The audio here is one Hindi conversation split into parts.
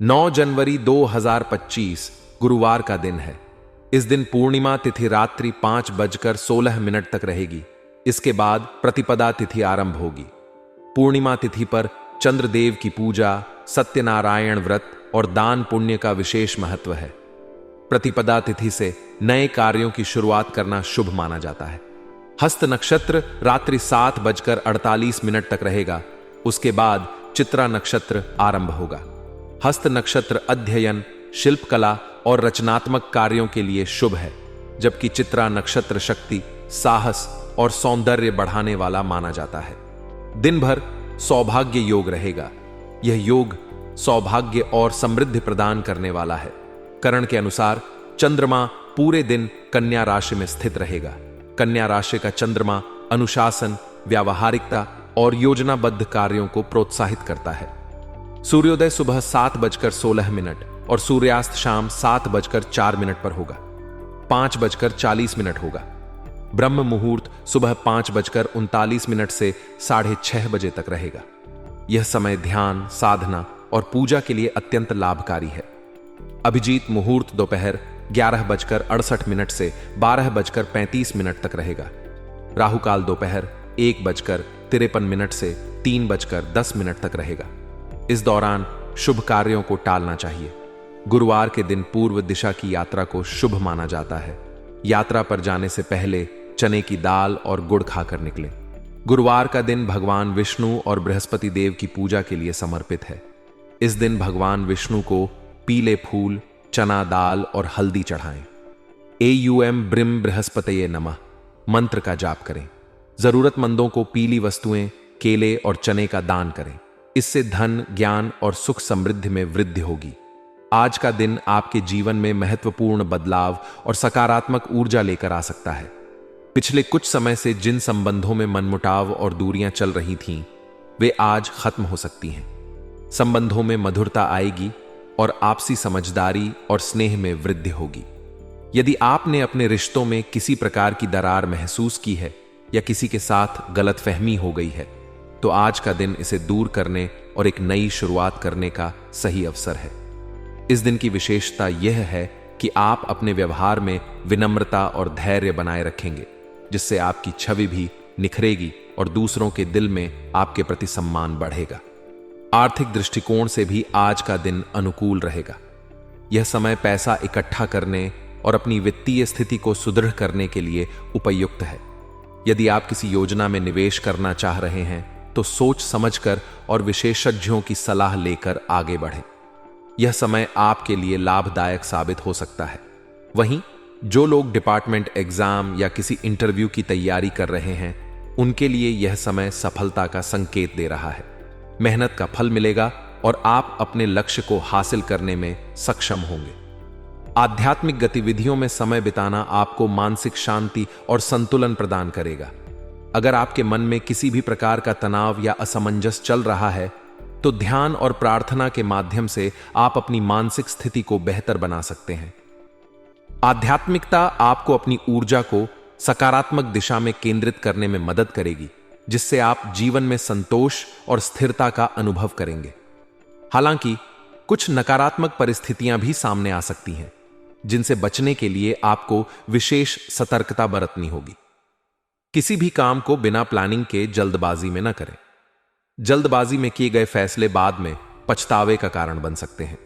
9 जनवरी 2025 गुरुवार का दिन है। इस दिन पूर्णिमा तिथि रात्रि 5:16 तक रहेगी। इसके बाद प्रतिपदा तिथि आरंभ होगी। पूर्णिमा तिथि पर चंद्रदेव की पूजा, सत्यनारायण व्रत और दान पुण्य का विशेष महत्व है। प्रतिपदा तिथि से नए कार्यों की शुरुआत करना शुभ माना जाता है। हस्त नक्षत्र रात्रि 7:48 तक रहेगा। उसके बाद चित्रा नक्षत्र आरंभ होगा। हस्त नक्षत्र अध्ययन, शिल्पकला और रचनात्मक कार्यों के लिए शुभ है, जबकि चित्रा नक्षत्र शक्ति, साहस और सौंदर्य बढ़ाने वाला माना जाता है। दिन भर सौभाग्य योग रहेगा। यह योग सौभाग्य और समृद्धि प्रदान करने वाला है। करण के अनुसार चंद्रमा पूरे दिन कन्या राशि में स्थित रहेगा। कन्या राशि का चंद्रमा अनुशासन, व्यावहारिकता और योजनाबद्ध कार्यों को प्रोत्साहित करता है। सूर्योदय सुबह 7:16 और सूर्यास्त शाम 7:04 पर होगा। 5:40 होगा। ब्रह्म मुहूर्त सुबह 5:39 से 6:30 बजे तक रहेगा। यह समय ध्यान, साधना और पूजा के लिए अत्यंत लाभकारी है। अभिजीत मुहूर्त दोपहर 11:68 से 12:35 तक रहेगा। राहुकाल दोपहर 1:53 से 3:10 तक रहेगा। इस दौरान शुभ कार्यों को टालना चाहिए। गुरुवार के दिन पूर्व दिशा की यात्रा को शुभ माना जाता है। यात्रा पर जाने से पहले चने की दाल और गुड़ खाकर निकलें। गुरुवार का दिन भगवान विष्णु और बृहस्पति देव की पूजा के लिए समर्पित है। इस दिन भगवान विष्णु को पीले फूल, चना दाल और हल्दी चढ़ाएं। एयूएम ब्रिम बृहस्पतये नमः मंत्र का जाप करें। जरूरतमंदों को पीली वस्तुएं, केले और चने का दान करें। इससे धन, ज्ञान और सुख समृद्धि में वृद्धि होगी। आज का दिन आपके जीवन में महत्वपूर्ण बदलाव और सकारात्मक ऊर्जा लेकर आ सकता है। पिछले कुछ समय से जिन संबंधों में मनमुटाव और दूरियां चल रही थीं, वे आज खत्म हो सकती हैं। संबंधों में मधुरता आएगी और आपसी समझदारी और स्नेह में वृद्धि होगी। यदि आपने अपने रिश्तों में किसी प्रकार की दरार महसूस की है या किसी के साथ गलतफहमी हो गई है, तो आज का दिन इसे दूर करने और एक नई शुरुआत करने का सही अवसर है। इस दिन की विशेषता यह है कि आप अपने व्यवहार में विनम्रता और धैर्य बनाए रखेंगे, जिससे आपकी छवि भी निखरेगी और दूसरों के दिल में आपके प्रति सम्मान बढ़ेगा। आर्थिक दृष्टिकोण से भी आज का दिन अनुकूल रहेगा। यह समय पैसा इकट्ठा करने और अपनी वित्तीय स्थिति को सुदृढ़ करने के लिए उपयुक्त है। यदि आप किसी योजना में निवेश करना चाह रहे हैं, तो सोच समझकर और विशेषज्ञों की सलाह लेकर आगे बढ़ें। यह समय आपके लिए लाभदायक साबित हो सकता है। वहीं जो लोग डिपार्टमेंट एग्जाम या किसी इंटरव्यू की तैयारी कर रहे हैं, उनके लिए यह समय सफलता का संकेत दे रहा है। मेहनत का फल मिलेगा और आप अपने लक्ष्य को हासिल करने में सक्षम होंगे। आध्यात्मिक गतिविधियों में समय बिताना आपको मानसिक शांति और संतुलन प्रदान करेगा। अगर आपके मन में किसी भी प्रकार का तनाव या असमंजस चल रहा है, तो ध्यान और प्रार्थना के माध्यम से आप अपनी मानसिक स्थिति को बेहतर बना सकते हैं। आध्यात्मिकता आपको अपनी ऊर्जा को सकारात्मक दिशा में केंद्रित करने में मदद करेगी, जिससे आप जीवन में संतोष और स्थिरता का अनुभव करेंगे। हालांकि कुछ नकारात्मक परिस्थितियां भी सामने आ सकती हैं, जिनसे बचने के लिए आपको विशेष सतर्कता बरतनी होगी। किसी भी काम को बिना प्लानिंग के जल्दबाजी में न करें। जल्दबाजी में किए गए फैसले बाद में पछतावे का कारण बन सकते हैं।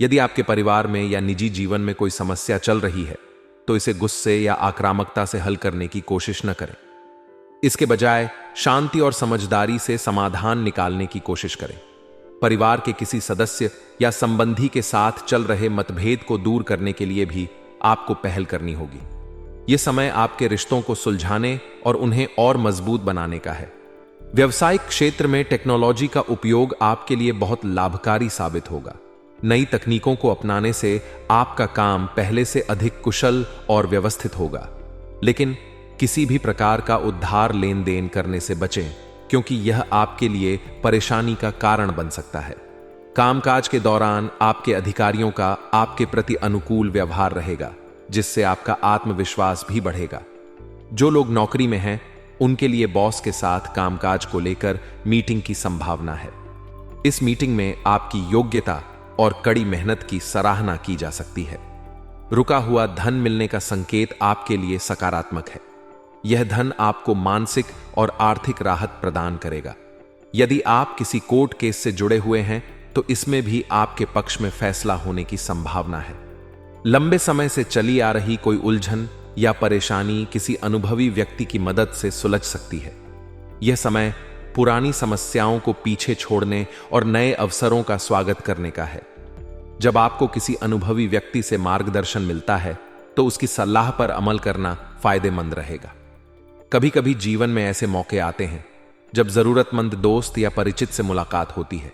यदि आपके परिवार में या निजी जीवन में कोई समस्या चल रही है, तो इसे गुस्से या आक्रामकता से हल करने की कोशिश न करें। इसके बजाय शांति और समझदारी से समाधान निकालने की कोशिश करें। परिवार के किसी सदस्य या संबंधी के साथ चल रहे मतभेद को दूर करने के लिए भी आपको पहल करनी होगी। यह समय आपके रिश्तों को सुलझाने और उन्हें और मजबूत बनाने का है। व्यवसायिक क्षेत्र में टेक्नोलॉजी का उपयोग आपके लिए बहुत लाभकारी साबित होगा। नई तकनीकों को अपनाने से आपका काम पहले से अधिक कुशल और व्यवस्थित होगा। लेकिन किसी भी प्रकार का उधार लेन देन करने से बचें, क्योंकि यह आपके लिए परेशानी का कारण बन सकता है। कामकाज के दौरान आपके अधिकारियों का आपके प्रति अनुकूल व्यवहार रहेगा, जिससे आपका आत्मविश्वास भी बढ़ेगा। जो लोग नौकरी में हैं, उनके लिए बॉस के साथ कामकाज को लेकर मीटिंग की संभावना है। इस मीटिंग में आपकी योग्यता, और कड़ी मेहनत की सराहना की जा सकती है। रुका हुआ धन मिलने का संकेत आपके लिए सकारात्मक है। यह धन आपको मानसिक और आर्थिक राहत प्रदान करेगा। यदि आप किसी कोर्ट केस से जुड़े हुए हैं तो इसमें भी आपके पक्ष में फैसला होने की संभावना है। लंबे समय से चली आ रही कोई उलझन या परेशानी किसी अनुभवी व्यक्ति की मदद से सुलझ सकती है। यह समय पुरानी समस्याओं को पीछे छोड़ने और नए अवसरों का स्वागत करने का है। जब आपको किसी अनुभवी व्यक्ति से मार्गदर्शन मिलता है तो उसकी सलाह पर अमल करना फायदेमंद रहेगा। कभी कभी जीवन में ऐसे मौके आते हैं जब जरूरतमंद दोस्त या परिचित से मुलाकात होती है।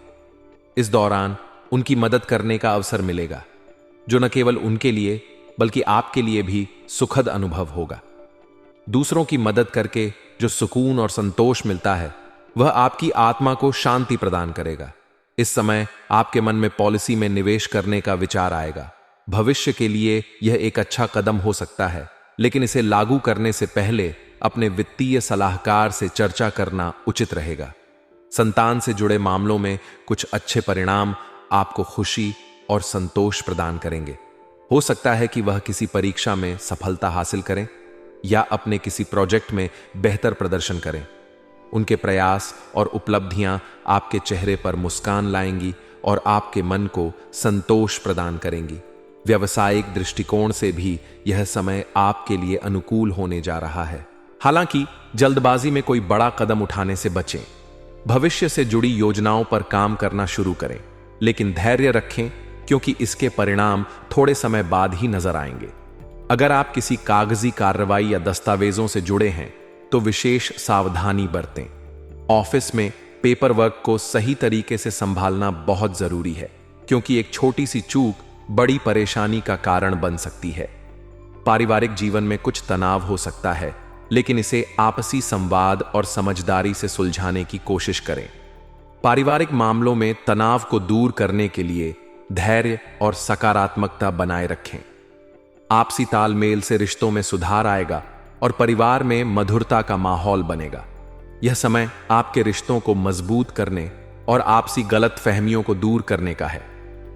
इस दौरान उनकी मदद करने का अवसर मिलेगा, जो न केवल उनके लिए बल्कि आपके लिए भी सुखद अनुभव होगा। दूसरों की मदद करके जो सुकून और संतोष मिलता है वह आपकी आत्मा को शांति प्रदान करेगा। इस समय आपके मन में पॉलिसी में निवेश करने का विचार आएगा। भविष्य के लिए यह एक अच्छा कदम हो सकता है, लेकिन इसे लागू करने से पहले अपने वित्तीय सलाहकार से चर्चा करना उचित रहेगा। संतान से जुड़े मामलों में कुछ अच्छे परिणाम आपको खुशी और संतोष प्रदान करेंगे। हो सकता है कि वह किसी परीक्षा में सफलता हासिल करें या अपने किसी प्रोजेक्ट में बेहतर प्रदर्शन करें। उनके प्रयास और उपलब्धियां आपके चेहरे पर मुस्कान लाएंगी और आपके मन को संतोष प्रदान करेंगी। व्यावसायिक दृष्टिकोण से भी यह समय आपके लिए अनुकूल होने जा रहा है। हालांकि जल्दबाजी में कोई बड़ा कदम उठाने से बचें। भविष्य से जुड़ी योजनाओं पर काम करना शुरू करें, लेकिन धैर्य रखें क्योंकि इसके परिणाम थोड़े समय बाद ही नजर आएंगे। अगर आप किसी कागजी कार्रवाई या दस्तावेजों से जुड़े हैं तो विशेष सावधानी बरतें। ऑफिस में पेपर वर्क को सही तरीके से संभालना बहुत जरूरी है, क्योंकि एक छोटी सी चूक बड़ी परेशानी का कारण बन सकती है। पारिवारिक जीवन में कुछ तनाव हो सकता है, लेकिन इसे आपसी संवाद और समझदारी से सुलझाने की कोशिश करें। पारिवारिक मामलों में तनाव को दूर करने के लिए धैर्य और सकारात्मकता बनाए रखें। आपसी तालमेल से रिश्तों में सुधार आएगा और परिवार में मधुरता का माहौल बनेगा। यह समय आपके रिश्तों को मजबूत करने और आपसी गलतफहमियों को दूर करने का है।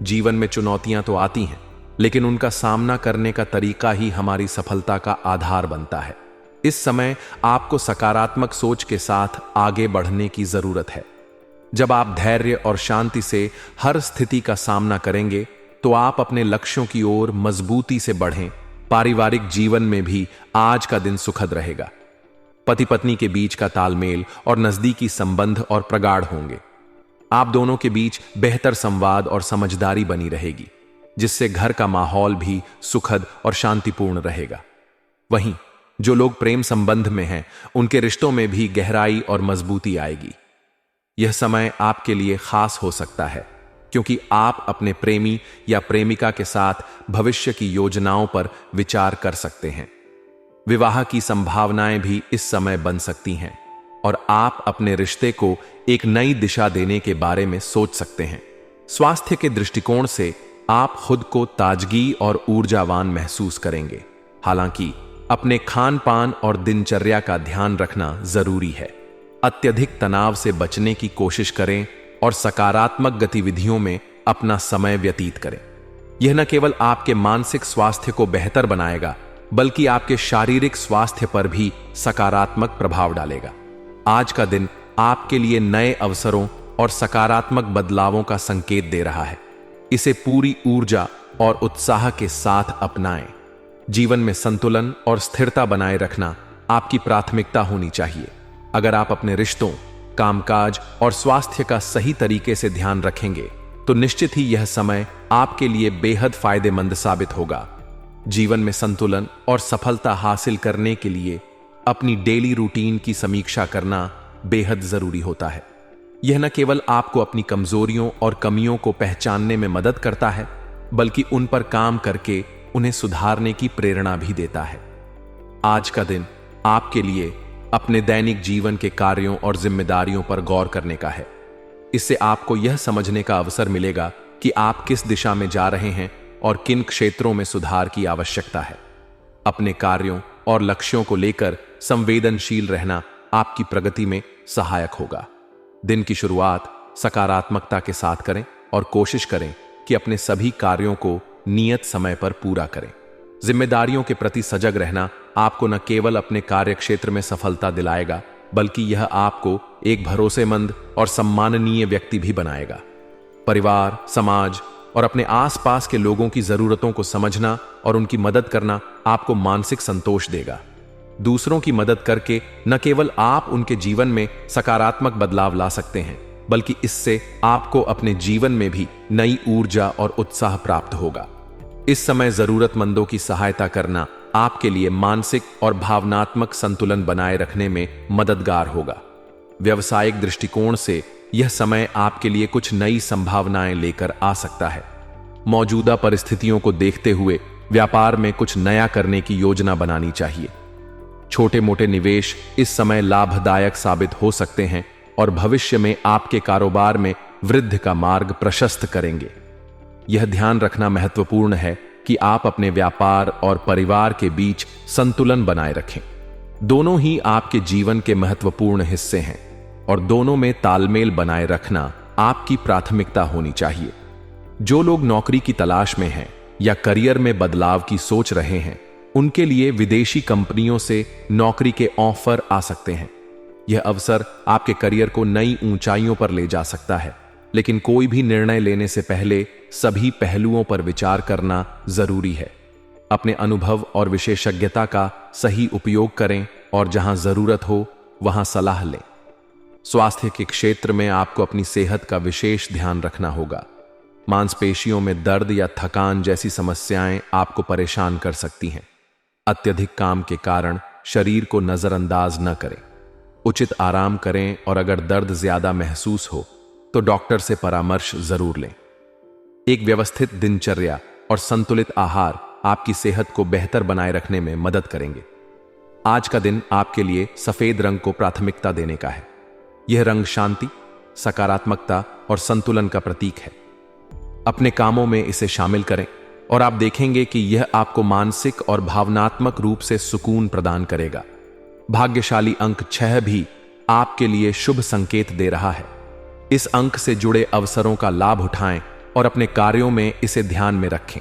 जीवन में चुनौतियां तो आती हैं, लेकिन उनका सामना करने का तरीका ही हमारी सफलता का आधार बनता है। इस समय आपको सकारात्मक सोच के साथ आगे बढ़ने की जरूरत है। जब आप धैर्य और शांति से हर स्थिति का सामना करेंगे तो आप अपने लक्ष्यों की ओर मजबूती से बढ़ें। पारिवारिक जीवन में भी आज का दिन सुखद रहेगा। पति पत्नी के बीच का तालमेल और नजदीकी संबंध और प्रगाढ़ होंगे। आप दोनों के बीच बेहतर संवाद और समझदारी बनी रहेगी, जिससे घर का माहौल भी सुखद और शांतिपूर्ण रहेगा। वहीं जो लोग प्रेम संबंध में हैं, उनके रिश्तों में भी गहराई और मजबूती आएगी। यह समय आपके लिए खास हो सकता है, क्योंकि आप अपने प्रेमी या प्रेमिका के साथ भविष्य की योजनाओं पर विचार कर सकते हैं। विवाह की संभावनाएं भी इस समय बन सकती हैं और आप अपने रिश्ते को एक नई दिशा देने के बारे में सोच सकते हैं। स्वास्थ्य के दृष्टिकोण से आप खुद को ताजगी और ऊर्जावान महसूस करेंगे। हालांकि अपने खान पान और दिनचर्या का ध्यान रखना जरूरी है। अत्यधिक तनाव से बचने की कोशिश करें और सकारात्मक गतिविधियों में अपना समय व्यतीत करें। यह न केवल आपके मानसिक स्वास्थ्य को बेहतर बनाएगा, बल्कि आपके शारीरिक स्वास्थ्य पर भी सकारात्मक प्रभाव डालेगा। आज का दिन आपके लिए नए अवसरों और सकारात्मक बदलावों का संकेत दे रहा है। इसे पूरी ऊर्जा और उत्साह के साथ अपनाएं। जीवन में संतुलन और स्थिरता बनाए रखना आपकी प्राथमिकता होनी चाहिए। अगर आप अपने रिश्तों, कामकाज और स्वास्थ्य का सही तरीके से ध्यान रखेंगे तो निश्चित ही यह समय आपके लिए बेहद फायदेमंद साबित होगा। जीवन में संतुलन और सफलता हासिल करने के लिए अपनी डेली रूटीन की समीक्षा करना बेहद जरूरी होता है। यह न केवल आपको अपनी कमजोरियों और कमियों को पहचानने में मदद करता है, बल्कि उन पर काम करके उन्हें सुधारने की प्रेरणा भी देता है। आज का दिन आपके लिए अपने दैनिक जीवन के कार्यों और जिम्मेदारियों पर गौर करने का है। इससे आपको यह समझने का अवसर मिलेगा कि आप किस दिशा में जा रहे हैं और किन क्षेत्रों में सुधार की आवश्यकता है। अपने कार्यों और लक्ष्यों को लेकर संवेदनशील रहना आपकी प्रगति में सहायक होगा। दिन की शुरुआत सकारात्मकता के साथ करें और कोशिश करें कि अपने सभी कार्यों को नियत समय पर पूरा करें। जिम्मेदारियों के प्रति सजग रहना आपको न केवल अपने कार्यक्षेत्र में सफलता दिलाएगा, बल्कि यह आपको एक भरोसेमंद और सम्माननीय व्यक्ति भी बनाएगा। परिवार, समाज और अपने आसपास के लोगों की जरूरतों को समझना और उनकी मदद करना आपको मानसिक संतोष देगा। दूसरों की मदद करके न केवल आप उनके जीवन में सकारात्मक बदलाव ला सकते हैं, बल्कि इससे आपको अपने जीवन में भी नई ऊर्जा और उत्साह प्राप्त होगा। इस समय जरूरतमंदों की सहायता करना आपके लिए मानसिक और भावनात्मक संतुलन बनाए रखने में मददगार होगा। व्यावसायिक दृष्टिकोण से यह समय आपके लिए कुछ नई संभावनाएं लेकर आ सकता है। मौजूदा परिस्थितियों को देखते हुए व्यापार में कुछ नया करने की योजना बनानी चाहिए। छोटे मोटे निवेश इस समय लाभदायक साबित हो सकते हैं और भविष्य में आपके कारोबार में वृद्धि का मार्ग प्रशस्त करेंगे। यह ध्यान रखना महत्वपूर्ण है कि आप अपने व्यापार और परिवार के बीच संतुलन बनाए रखें। दोनों ही आपके जीवन के महत्वपूर्ण हिस्से हैं और दोनों में तालमेल बनाए रखना आपकी प्राथमिकता होनी चाहिए। जो लोग नौकरी की तलाश में हैं या करियर में बदलाव की सोच रहे हैं, उनके लिए विदेशी कंपनियों से नौकरी के ऑफर आ सकते हैं। यह अवसर आपके करियर को नई ऊंचाइयों पर ले जा सकता है, लेकिन कोई भी निर्णय लेने से पहले सभी पहलुओं पर विचार करना जरूरी है। अपने अनुभव और विशेषज्ञता का सही उपयोग करें और जहां जरूरत हो वहां सलाह लें। स्वास्थ्य के क्षेत्र में आपको अपनी सेहत का विशेष ध्यान रखना होगा। मांसपेशियों में दर्द या थकान जैसी समस्याएं आपको परेशान कर सकती हैं। अत्यधिक काम के कारण शरीर को नजरअंदाज न करें। उचित आराम करें और अगर दर्द ज्यादा महसूस हो तो डॉक्टर से परामर्श जरूर लें। एक व्यवस्थित दिनचर्या और संतुलित आहार आपकी सेहत को बेहतर बनाए रखने में मदद करेंगे। आज का दिन आपके लिए सफेद रंग को प्राथमिकता देने का है। यह रंग शांति, सकारात्मकता और संतुलन का प्रतीक है। अपने कामों में इसे शामिल करें और आप देखेंगे कि यह आपको मानसिक और भावनात्मक रूप से सुकून प्रदान करेगा। भाग्यशाली अंक 6 भी आपके लिए शुभ संकेत दे रहा है। इस अंक से जुड़े अवसरों का लाभ उठाएं और अपने कार्यों में इसे ध्यान में रखें।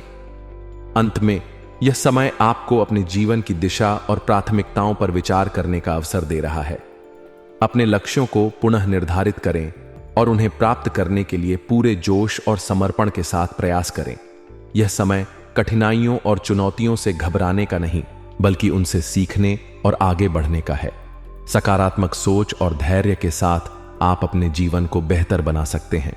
अंत में यह समय आपको अपने जीवन की दिशा और प्राथमिकताओं पर विचार करने का अवसर दे रहा है। अपने लक्ष्यों को पुनः निर्धारित करें और उन्हें प्राप्त करने के लिए पूरे जोश और समर्पण के साथ प्रयास करें। यह समय कठिनाइयों और चुनौतियों से घबराने का नहीं, बल्कि उनसे सीखने और आगे बढ़ने का है। सकारात्मक सोच और धैर्य के साथ आप अपने जीवन को बेहतर बना सकते हैं।